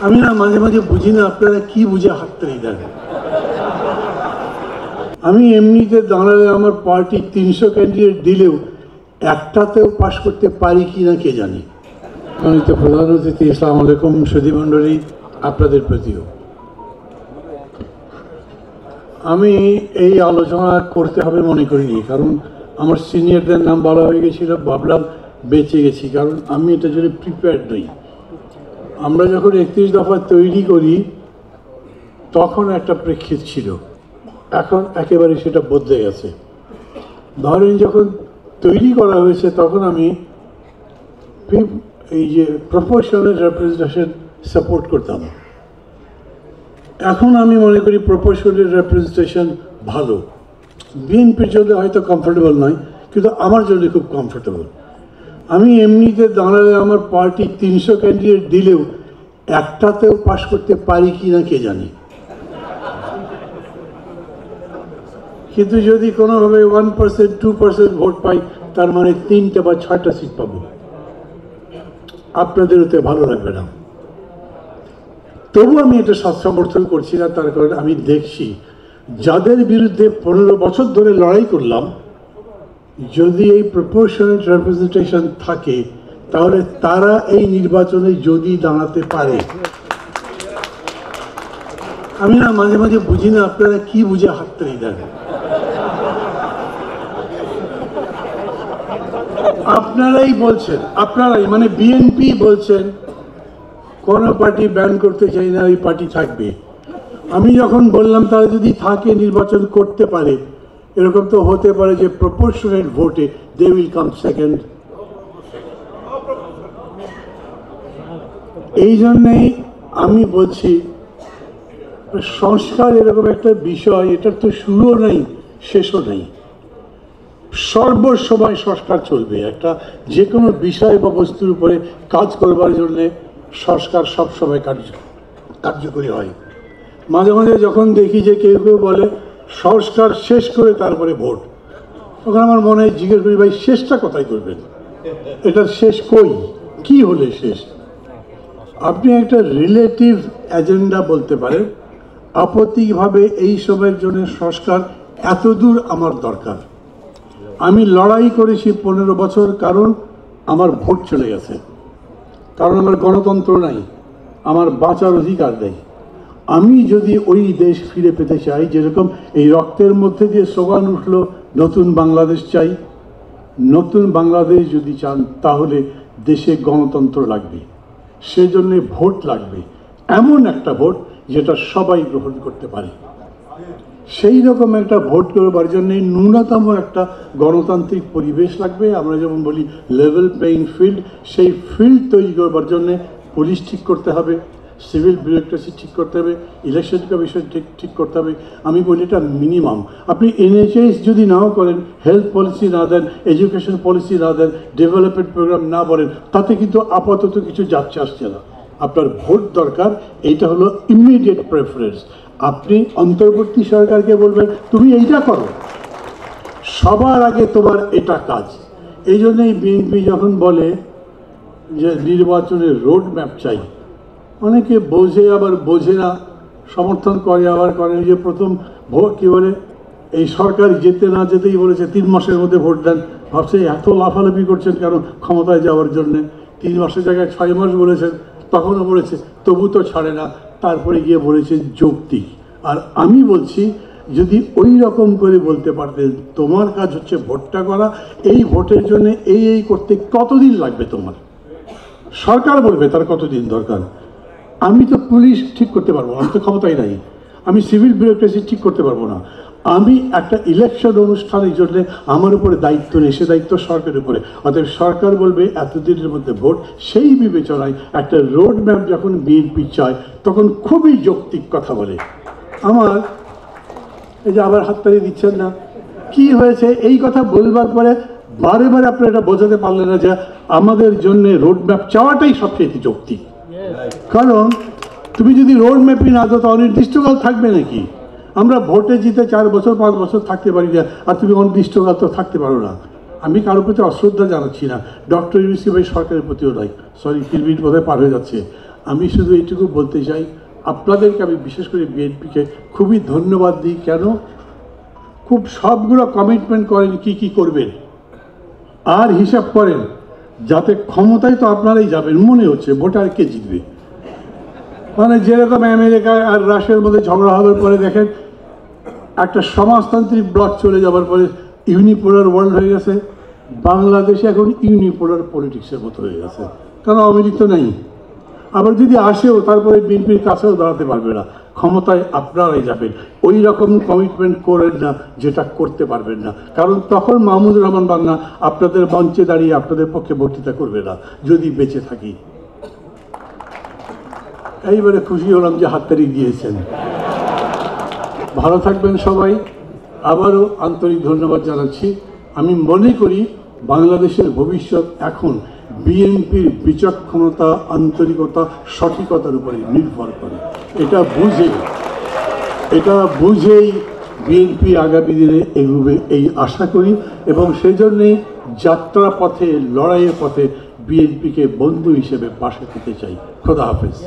আমি না মাঝে মাঝে বুঝি না আপনারা কি বুঝে হাততালি দেন। আমি এমনিতে দাঁড়ালে আমার পার্টি 300 ক্যান্ডিডেট দিলেও একটাতেও পাশ করতে পারি কি না কে জানে। সম্মানিত প্রধান অতিথি, আসসালামু আলাইকুম। সুধীমণ্ডলী, আপনাদের প্রতিও আমি এই আলোচনা করতে হবে মনে করিনি, কারণ আমার সিনিয়রদের নাম বলা হয়ে গেছিল, ভাবলাম বেঁচে গেছি, কারণ আমি এটার জন্য প্রিপেয়ার্ড নই। আমরা যখন 31 দফা তৈরি করি তখন একটা প্রেক্ষিত ছিল, এখন একেবারে সেটা বদলে গেছে। ধরেন যখন তৈরি করা হয়েছে তখন আমি এই যে প্রপোর্শনাল রিপ্রেজেন্টেশন সাপোর্ট করতাম। এখন আমি মনে করি প্রপোর্শনাল রিপ্রেজেন্টেশন ভালো। বিএনপির জন্য হয়তো কমফোর্টেবল নয়, কিন্তু আমার জন্য খুব কমফোর্টেবল। আমি এমনিতে দাঁড়ালে আমার পার্টি 300 ক্যান্ডিডেট দিলেও একটাতেও পাশ করতে পারি কি না কে জানে। কিন্তু যদি কোনোভাবে 1% 2% ভোট পাই, তার মানে 3টে বা 6টা সিট পাবো। আপনাদের ওতে ভালো লাগবে না, তবু আমি এটা সমর্থন করছি না। তার কারণ আমি দেখছি যাদের বিরুদ্ধে 15 বছর ধরে লড়াই করলাম, যদি এই প্রপোর্শনাল রিপ্রেজেন্টেশন থাকে তাহলে তারা এই নির্বাচনে যদি দাঁড়াতে পারে। আমি না মাঝে মাঝে বুঝি না আপনারা কি বুঝে হাততালি দেন। আপনারাই বলছেন, আপনারাই মানে বিএনপি বলছেন কোন পার্টি ব্যান করতে চাই না, ওই পার্টি থাকবে। আমি যখন বললাম তারা যদি থাকে নির্বাচন করতে পারে, এরকম তো হতে পারে যে প্রপোর্শনাল ভোটে দে উইল কাম সেকেন্ড। এই জন্যেই আমি বলছি সংস্কার এরকম একটা বিষয়, এটার তো শুরুও নেই শেষও নেই, সর্বসময় সংস্কার চলবে। একটা যে কোনো বিষয় বা বস্তুর উপরে কাজ করবার জন্য সংস্কার সবসময় কার্যকরী হয়। মাঝে মাঝে যখন দেখি যে কেউ কেউ বলে সংস্কার শেষ করে তারপরে ভোট, তখন আমার মনে হয় জিজ্ঞেস করি, ভাই শেষটা কোথায় করবেন? এটার শেষ কই? কি হলে শেষ? আপনি একটা রিলেটিভ এজেন্ডা বলতে পারেন, আপত্তিকভাবে এই সময়ের জন্য সংস্কার এত দূর আমার দরকার। আমি লড়াই করেছি 15 বছর, কারণ আমার ভোট চলে গেছে, কারণ আমার গণতন্ত্র নাই, আমার বাঁচার অধিকার নেই। আমি যদি ওই দেশ ফিরে পেতে চাই, যেরকম এই রক্তের মধ্যে দিয়ে স্লোগান উঠলো নতুন বাংলাদেশ চাই, নতুন বাংলাদেশ যদি চান তাহলে দেশে গণতন্ত্র লাগবে, সেজন্য ভোট লাগবে, এমন একটা ভোট যেটা সবাই গ্রহণ করতে পারে। সেই রকম একটা ভোট করবার জন্য ন্যূনতম একটা গণতান্ত্রিক পরিবেশ লাগবে। আমরা যেমন বলি লেভেল প্লেইং ফিল্ড, সেই ফিল্ড তৈরি করবার জন্য পুলিশ ঠিক করতে হবে, সিভিল বিউরোক্রেসি ঠিক করতে হবে, ইলেকশন কমিশন ঠিক করতে হবে। আমি বলি এটা মিনিমাম। আপনি এনএচএস যদি নাও করেন, হেলথ পলিসি না দেন, এডুকেশন পলিসি না দেন, ডেভেলপমেন্ট প্রোগ্রাম না বলেন, তাতে কিন্তু আপাতত কিছু যাচ্ছে আসছে না। আপনার ভোট দরকার, এইটা হলো ইমিডিয়েট প্রেফারেন্স। আপনি অন্তর্বর্তী সরকারকে বলবেন তুমি এইটা করো, সবার আগে তোমার এটা কাজ। এই জন্যই বিএনপি যখন বলে যে নির্বাচনের রোড ম্যাপ চাই, অনেকে বোঝে আবার বোঝে না, সমর্থন করে আবার করে। যে প্রথম ভোট কী বলে, এই সরকার যেতে না যেতেই বলেছে 3 মাসের মধ্যে ভোট দেন। ভাবছে এত লাফালাফি করছেন কেন ক্ষমতায় যাওয়ার জন্যে? 3 মাসের জায়গায় 6 মাস বলেছেন, তখনও বলেছে, তবু তো ছাড়ে না। তারপরে গিয়ে বলেছে যৌক্তিক। আর আমি বলছি যদি ওই রকম করে বলতে পারতেন তোমার কাজ হচ্ছে ভোটটা করা, এই ভোটের জন্য এই করতে কতদিন লাগবে তোমার, সরকার বলবে তার কতদিন দরকার। আমি তো পুলিশ ঠিক করতে পারবো না, আমি তো ক্ষমতাই নাই। আমি সিভিল বিউরোক্রেসি ঠিক করতে পারবো না। আমি একটা ইলেকশন অনুষ্ঠানের জন্য আমার উপরে দায়িত্ব নেই, সে দায়িত্ব সরকারের উপরে। অতএব সরকার বলবে এতদিনের মধ্যে ভোট, সেই বিবেচনায় একটা রোড ম্যাপ যখন বিএনপি চায় তখন খুবই যৌক্তিক কথা বলে। আমার এই যে আবার হাততালি দিচ্ছেন না, কি হয়েছে? এই কথা বলবার পরে বারে বারে আপনারা এটা বোঝাতে পারলেন না যে আমাদের জন্য রোড ম্যাপ চাওয়াটাই সবচেয়ে যৌক্তিক। কারণ তুমি যদি রোড ম্যাপই না দাও তো অনির্দিষ্টকাল থাকবে নাকি? আমরা ভোটে জিতে 4 বছর 5 বছর থাকতে পারি না, আর তুমি অনির্দিষ্টকাল তো থাকতে পারো না। আমি কারোর প্রতি অশ্রদ্ধা জানাচ্ছি না, ডক্টর ইউনুস ভাই সরকারের প্রতিও নয়, সরি 3 মিনিট বোধহয় পার হয়ে যাচ্ছে। আমি শুধু এইটুকু বলতে চাই, আপনাদেরকে আমি বিশেষ করে বিএনপিকে খুবই ধন্যবাদ দিই। কেন? খুব সবগুলো কমিটমেন্ট করেন কি কি করবেন, আর হিসাব করেন যাতে ক্ষমতায় তো আপনারাই যাবেন, মনে হচ্ছে ভোটার কে জিতবে। মানে যেরকম আমেরিকা আর রাশিয়ার মধ্যে ঝগড়া হওয়ার পরে দেখেন একটা সমাজতান্ত্রিক ব্লক চলে যাওয়ার পরে ইউনিপোলার ওয়ার্ল্ড হয়ে গেছে, বাংলাদেশে এখন ইউনিপোলার পলিটিক্সের মতো হয়ে গেছে, কারণ আওয়ামী লীগ তো নেই। আবার যদি আসেও তারপরে বিএনপির কাছেও দাঁড়াতে পারবে না, ক্ষমতায় আপনারাই যাবেন। ওই রকম কমিটমেন্ট করেন না যেটা করতে পারবেন না, কারণ তখন মাহমুদুর রহমান বান্না আপনাদের মঞ্চে দাঁড়িয়ে আপনাদের পক্ষে বক্তৃতা করবে না যদি বেঁচে থাকি। এইবারে খুশি হলাম যে হাততালি দিয়েছেন। ভালো থাকবেন সবাই। আবারও আন্তরিক ধন্যবাদ জানাচ্ছি। আমি মনে করি বাংলাদেশের ভবিষ্যৎ এখন বিএনপির বিচক্ষণতা, আন্তরিকতা, সঠিকতার উপরে নির্ভর করে। এটা বুঝেই বিএনপি আগামী দিনে এগোবে এই আশা করি, এবং সেই জন্যেই যাত্রা পথে, লড়াইয়ের পথে বিএনপিকে বন্ধু হিসেবে পাশে পেতে চাই। খোদা হাফেজ।